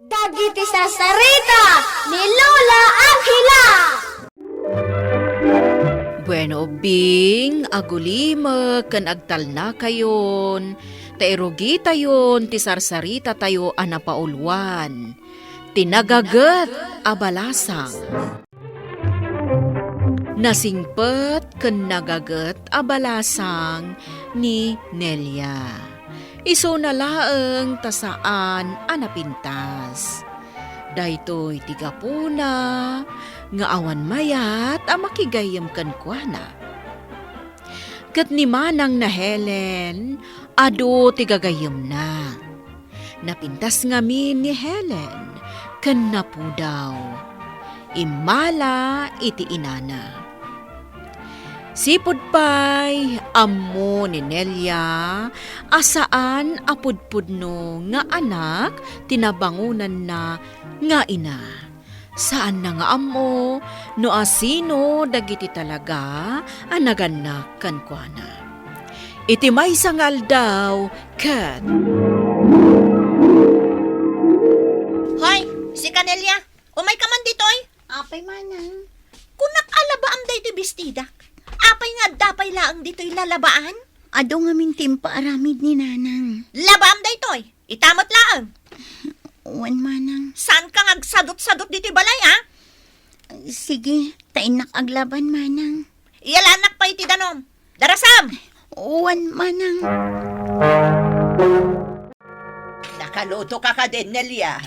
Dagiti sarita ni Lola Angela. Bueno, Bing, agulima, kan agtal na kayon. Tairugi tayon, ti sarsarita tayo anapaulwan. Tinagagat, abalasang. Nasingpet, kan nagagat, abalasang ni Nelia. Iso na laeng tasaan anapintas. Daytoy tigapuna, nga awan mayat a makigayam kan kuana. Kat ni manang na Helen, ado tigagayam na. Napintas ngamin ni Helen, kan napudaw. Imala iti inana. Sipod pa'y ammo ni Nelia, asaan apudpudno nga anak tinabangunan na nga ina. Saan na nga ammo, no asino dagiti talaga anaganak kankwana. Iti may sangal daw, kat. Hoy, si Canelia, umay ka man ditoy. Apay manang. Kunak alabaam day ti bistidak. Apay nga dapay laang dito'y lalabaan? Ado nga mintimpa aramid ni nanang. Labaam day toy. Itamot laang. Uwan manang. Saan ka ngagsadot-sadot dito'y balay, ha? Sige, tainak aglaban manang. Iyalanak pa iti danom. Darasam! Uwan manang. Nakaluto ka ka din, Nelia.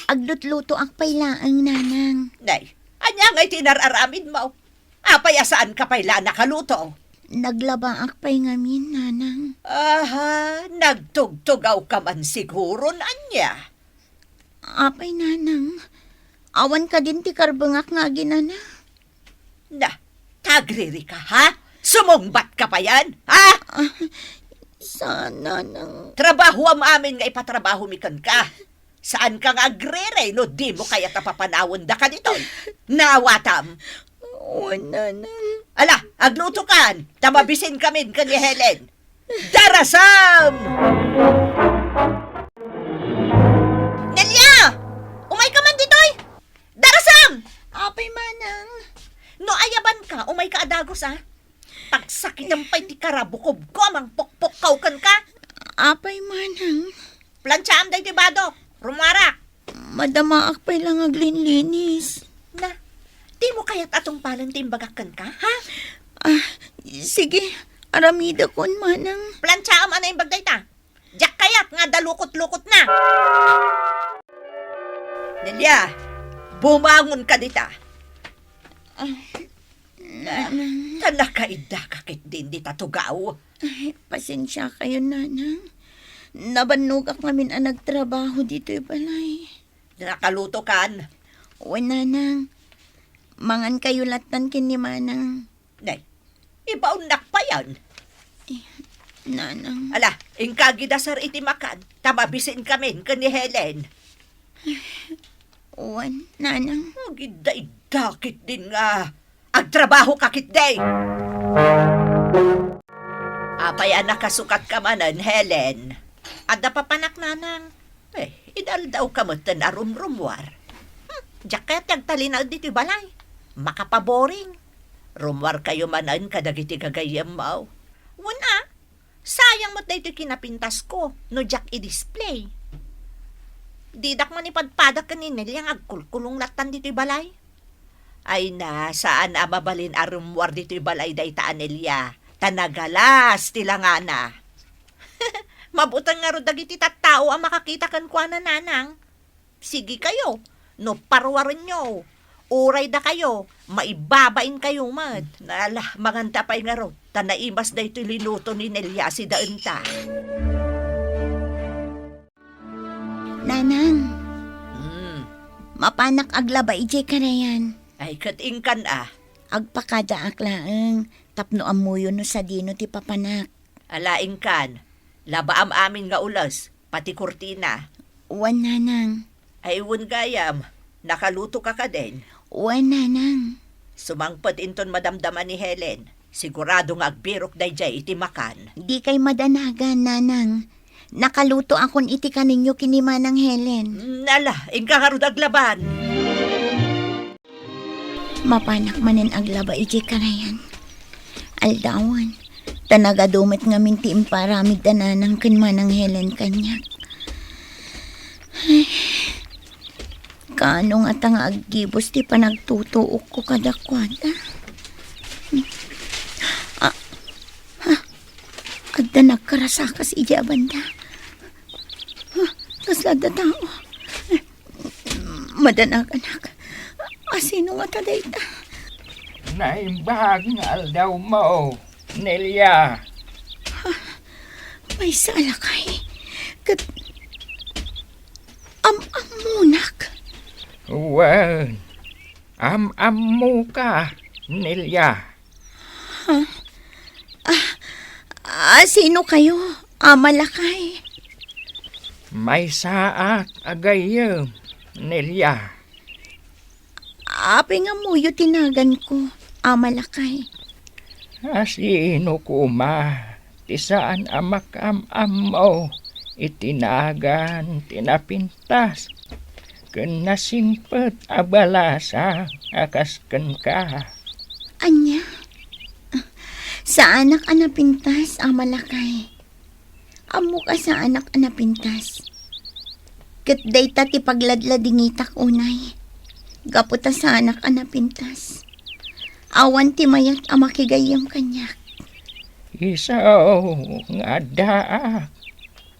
Aglutluto ang pailaang nanang. Nay, anya nga'y tinararamid mo. Apay asaan ka pa'y nakaluto? Naglaba ang pay ngamin nanang. Aha, nagtugtugaw ka man siguro anya. Apay nanang. Awan ka din ti karbangak nga ginana. Na, tagriri ka, ha? Sumungbat ka pa yan, ha? Sana nang. Trabaho am amin nga ipatrabaho mikan ka. Saan ka nga agrere, no di mo kaya tapapanawon da ka dito? Nawatam. Uwan nanang. Ala, agluto kan. Tamabisin kami kan ni Helen. Darasam! Nelia! Umay ka man ditoy! Darasam! Apay manang. No ayaban ka, umay ka adagos, ha? Pagsakit ang pa'y ti karabukob ko, amang pokpok kan ka. Apay manang. Planchaam day ti badok. Rumarak. Madama akpay lang aglinlinis. Na, di mo kaya't atong palang timbagakan ka, ha? Sige, aramida kon manang. Planchaam ana yung bagday ta. Diyak kayat nga dalukot-lukot na. Nelia, bumangon ka dita. Nanang. Talakaida kakit din dita tugaw. Ay, pasensya kayo nanang. Nabanugak namin ang nagtrabaho dito'y balay. Nakaluto kan. O nanang, mangan kayo latan kini manang. Nay, ibaunak pa yan. Nanang. Ala, ingkagidasar iti makan. Tamabisin kami kan ni Helen. Uwan, nanang. Giday-dakit din nga. Agtrabaho kakit day. Apay anak kasukat ka manan, Helen. Ada pa panak nanang. Idal daw kamutan arumrumwar. Jaket yung talinaw dito balay. Makapaboring. Rumwar kayo manan kadagiti kagayam mo. Wala. Sayang mo't dito kinapintas ko. No jak i-display. Didak man ipadpadak kaninil yung agkulkulong latan dito balay. Ay na, saan mabalin arumwar dito balay day taan Elia. Tanagalas tila nga na. Mabutan nga ro dagiti tattao ang makakita kan kwa na nanang. Sige kayo, no parwarin nyo. Uray da kayo, maibabain kayo mad. Nala, manganta pa'y nga ro. Tanaimas da ito liluto ni Nelia si Daunta. Nanang, mapanak aglaba ije ka na yan. Ay, katingkan Agpakada aklaang, tapno amuyo no sa dino ti papanak. Alaing kan, labaam amin nga ulas, pati kurtina. Uwan nanang. Ay, wun gayam, nakaluto ka ka din. Uwan nanang. Sumangpad inton madamdaman ni Helen. Sigurado nga agbirok day jay iti makan. Di kay madanagan nanang. Nakaluto akon iti kaninyo kini Manang Helen. Nala, ingkaharod aglaban. Mapanak manen aglaba iti karayan. Aldawan, tanagadumit nga minti imparamid tananang ken Manang Helen kanyak. Ay, kaano nga tanga aggibos ti panagtutuok ko kadakwada. Agda nagkarasakas ija banda. Kaslada tao. Madanag-anak. Asino nga taday ta? Naimbag nga daw mo, Nelia. May salakay. Kat... Am-amunak. Wen, am mo ka, Nelia. Sino kayo? Malakay. May saak agayem, Nelia. Ape nga muyo tinagan ko. Malakay. Asino kuma, tisaan amak mo, itinagan, tinapintas. Ken nasimpet abalasa, akasken ka. Anya? Sa anak anapintas, malakay. Amo ka sa anak anapintas. Kat day ti pagladladingitak unay. Gaputa sa anak anapintas. Awan ti mayat amakigayam kanyak. Isaw nga daak,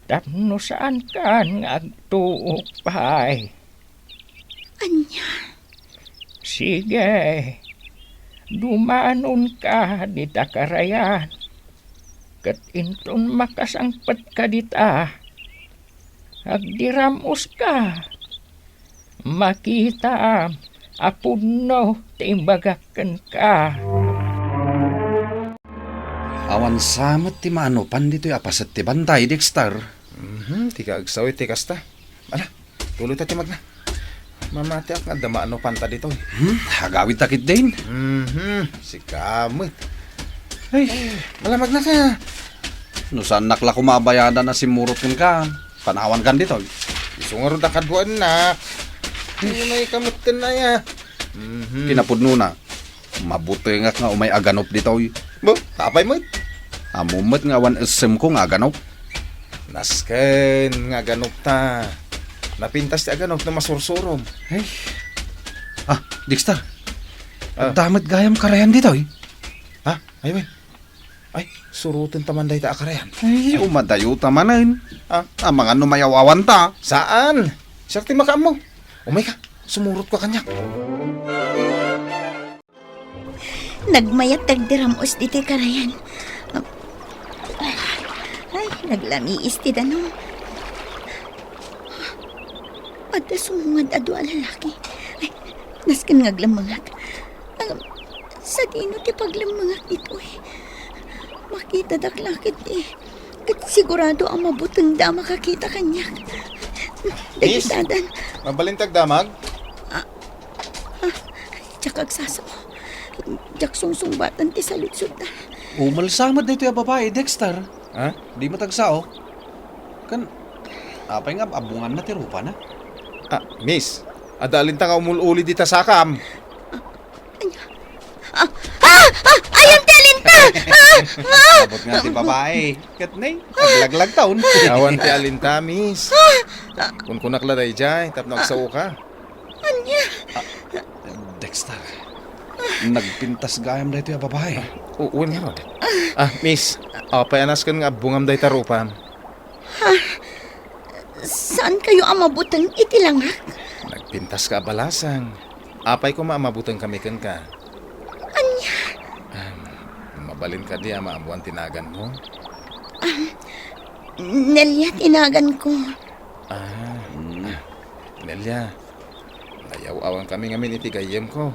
tapno saan ka nga agtuok pay. Anya? Sige, dumanon ka dita karayan. Kat inton makasangpat ka dita, agdiramos ka. Makita apuno timbagaken ka. Awan samat ti maanupan dito apasat ti bantay, Dexter. Ti kaagsaw ti kasta. Ala, tuloy ta ti magna. Mamati ak nga damaano panta dito. Hagawid takit din. Si kamot. Ay, malamag na ka. No saan nakla kumabayadan na si Murot ka. Panawan kan dito. Isungarod ang kadwan na. Hindi may kamutin na ya. Kinapudno na. Mabuti nga umay aganop dito. Bo, tapay mo. Amumet nga wan esem ko nga aganop. Nasken nga ganop ta. Napintas ti aganop na masursurom. Ay. Dexter. Damit gayam karayan dito. Ha? Ay, may. Ay, surutin tamanday ta akarayan. Ay, umadayo tamanin. Ang mga numayawawan ta. Saan? Sakti makaam mo. Umay ka, sumurot ka kanyak. Nagmayat tagdiramos diti karayan. Ay, naglamiis ti danong. Ada sumungad ado alalaki. Ay, nasken ngaglamangak. Sa dino ti paglamangak dito eh. Makita daklakit eh. Kat sigurado ang mabutang da makakita kanyak. Miss? Dagitadan. Mabalintag damag? Tsak agsaso. Jak sungsungbatan ti saludsud na. Umalsamad dito yung babae, Dexter. Ha? Di matagsao. Kan, apay nga abungan na tirupa na. Miss, adalin ta nga umululi dita sakam. Ayun, talinta! Abot nga ti babae. Katnay, naglaglag taon. Awan ti alinta, miss. Kung kunakla day jay, tap nagsaw ka. Dexter, nagpintas gayam dito yung babae. Uwan nga ron. Miss, payanas kan nga bungam day tarupan. Saan kayo ang mabutang itilangak? Nagpintas ka balasang. Apay ko maamabutang kami kan ka. Anya? Mabalin ka di maamuan tinagan mo. Nelia, tinagan ko. Nelia, nayaw-awan kami ngamin itigayem ko.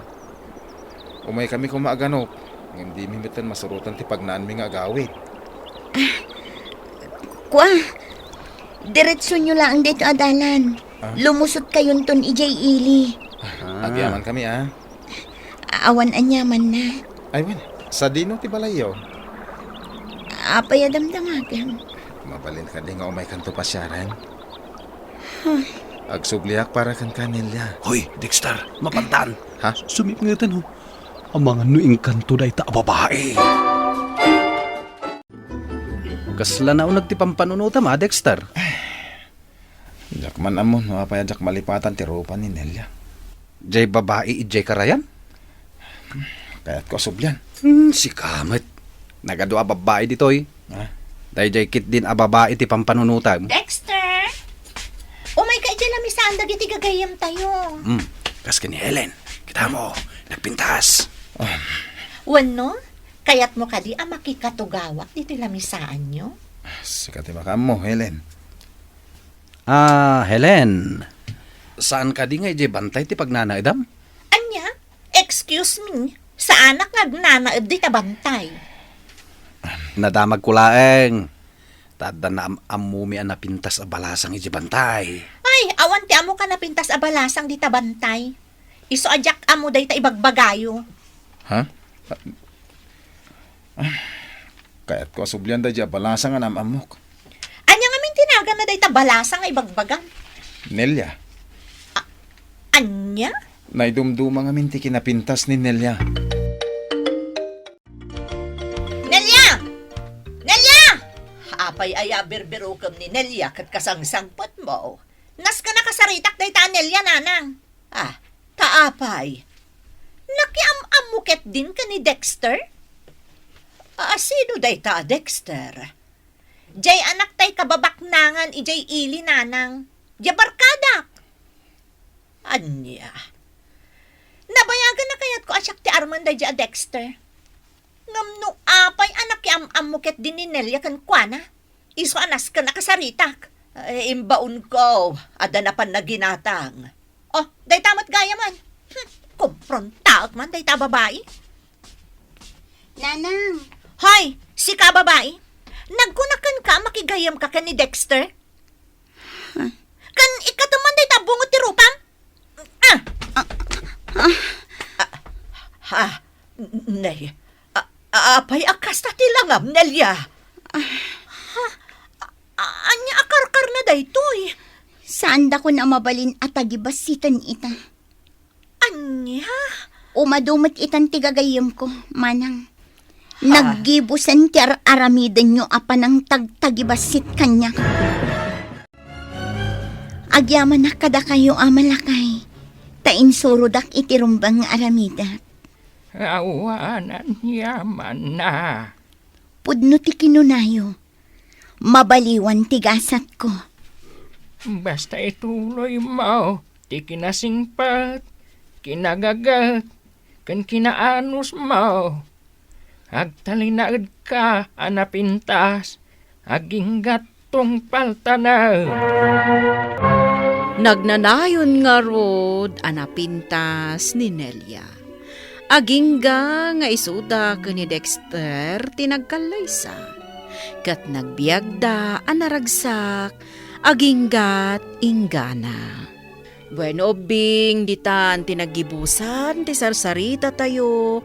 Umay kami kumaaganop. Hindi mimitan masurutan ti pagnaan mi nga agawid. Kwa, diretso nyo lang dito adalan. Lumusot kayon ton ijay ili. Agyaman kami Awan anyaman na. Ay, win. Sa dino ti balayo. Apay adamdamagan. Mabalin ka di nga umay kanto pasyaran. Agsubliak para kan kanilya. Hoy, Dexter, mapantan. Ha? Sumipngitan ho. Ang mga nuing kanto da ita babae. Kasla na unag ti pampanunutam ha, Dexter. Jak man amon, mapaya jak malipatan ti rupan ni Nelia. Jay babae, ijay karayan? Kaya't ko sublyan. Si Kamet. Nagadua babae ditoy. Ha? Dahil jay kit din a babae ti pampanunutam. Dexter! Umay ka dyan na misaan dagiti gagayam tayo. Kas ni Helen. Kita mo, nagpintas. Wano? Kaya't mo kadi ang makikatugawak dito lamisaan nyo? Sikati makam mo, Helen. Helen. Saan ka di nga ijay bantay ti pagnanaidam? Anya? Excuse me? Sa anak nagnanaad di tabantay. Nadamag ko laeng. Tada na amumi ang napintas a balasang ijay bantay. Ay, awan ti amo ka napintas abalasang di tabantay. Iso ajak amo day ta ibagbagayo. Ha? Kaya't ko sublyan da dya balasa nga namamok. Anya nga min tinagan na day ta balasang ibagbagan. Nelia, Anya? naidumduma nga minti kinapintas ni Nelia. Nelia! Nelia! Apay aya berbero ni Nelia kat kasangsangpot mo. Nas ka nakasaritak day ta Nelia nanang. Kaapay. Nakiam-amuket din ka ni Dexter? Sino day ta Dexter? Jay anak tay kababaknangan ijay ili nanang. Jay barkadak. Anya. Nabayagan na kayat ko asyak ti Armand day jay Dexter. Ngamno apay anak kiam-amuket din ni Nelia kan kuana. Iso anas ka nakasaritak. Imbaon ko. Ada na pan naginatang. Oh, day tamat gaya man. Kumprontaot man, day ta babae. Nanang, Hoy, si ka babae. Nagkunakan ka, makigayam ka ni Dexter? Kan ikatuman day ta bungot ti rupam? Nay, apay akas na tilangam, Nelia. Anya akarkar na day toy. saan da ko na mabalin at agibasitan ita? Anya? Umadumot itan tigagayam ko, manang. Naggibusan ti aramidan nyo apa ng tagtagibasit kanya. Agyaman na kada kayo amalakay. Tain surudak itirumbang aramida. Awanan yaman na. Pudno ti kinunayo. Mabaliwan tigasat ko. Basta ituloy mo, ti kinasingpat, kinagagat, kan kinaanos mo. Agtalinaad ka, anapintas, aging gatong paltanaw. Nagnanayon nga rod anapintas ni Nelia. Agingga nga isuda ka ni Dexter tinagkalaysa. Kat nagbiagda anaragsak aginggat ingana. Bueno bing ditan tinagibusan ti sarsarita tayo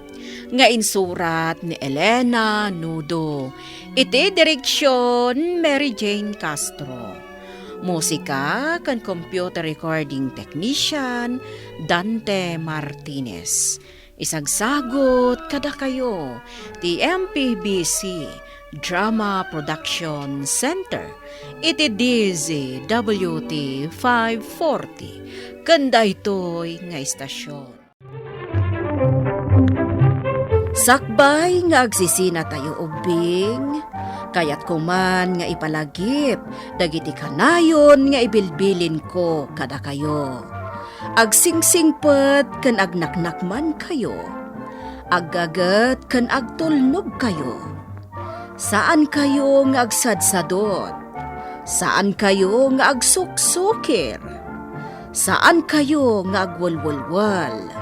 nga insurat ni Elena Nudo. Iti direksyon Mary Jane Castro. Musika kan computer recording technician Dante Martinez. Isagsagot kada kayo ti MPBC Drama Production Center. Iti DZWT 540. Kanda ito'y nga istasyon. Sakbay nga agsisina tayo ubing, kayat kuman nga ipalagip, dagiti kanayon nga ibilbilin ko kada kayo. Agsingsingpet kan agnaknakman kayo, aggagat kan agtulnog kayo. Saan kayo nga agsadsadot? Saan kayo nga agsuksukir? Saan kayo nga agwalwalwal?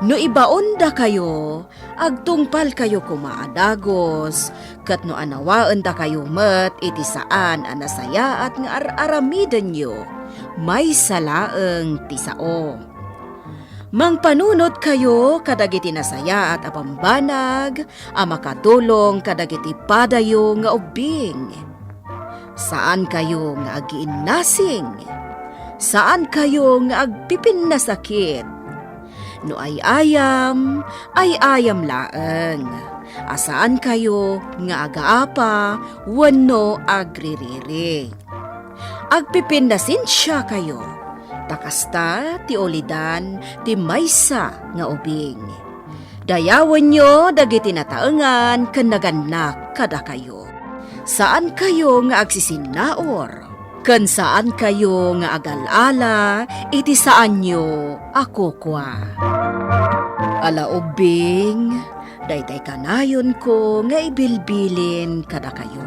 No ibaon da kayo, agtungpal kayo kumaadagos, kat no anawaan da kayo met iti saan anasaya at nga aramidan nyo, may salaeng tisao. Mangpanunot kayo kadagiti nasaya at apambanag, a makatulong kadagiti padayo nga ubing. Saan kayo nga agiinasing? Saan kayo nga agpipin na sakit? No ay ayam laeng. Asaan kayo nga agaapa, wano agririri. Agpipin na sinsya kayo. Takasta ti olidan ti maysa nga ubing. Dayawan nyo dagiti nataengan ken naganak kada kayo. Saan kayo nga agsisinaor? Ken saan kayo nga agalala, iti saan nyo ako kwa. Ala ubing, daytay kanayon ko nga ibilbilin kada kayo.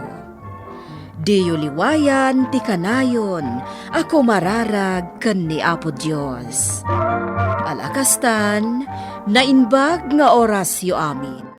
Diyo liwayan ti kanayon, ako mararag ken ni Apo Dios. Alakastan, nainbag nga oras yo amin.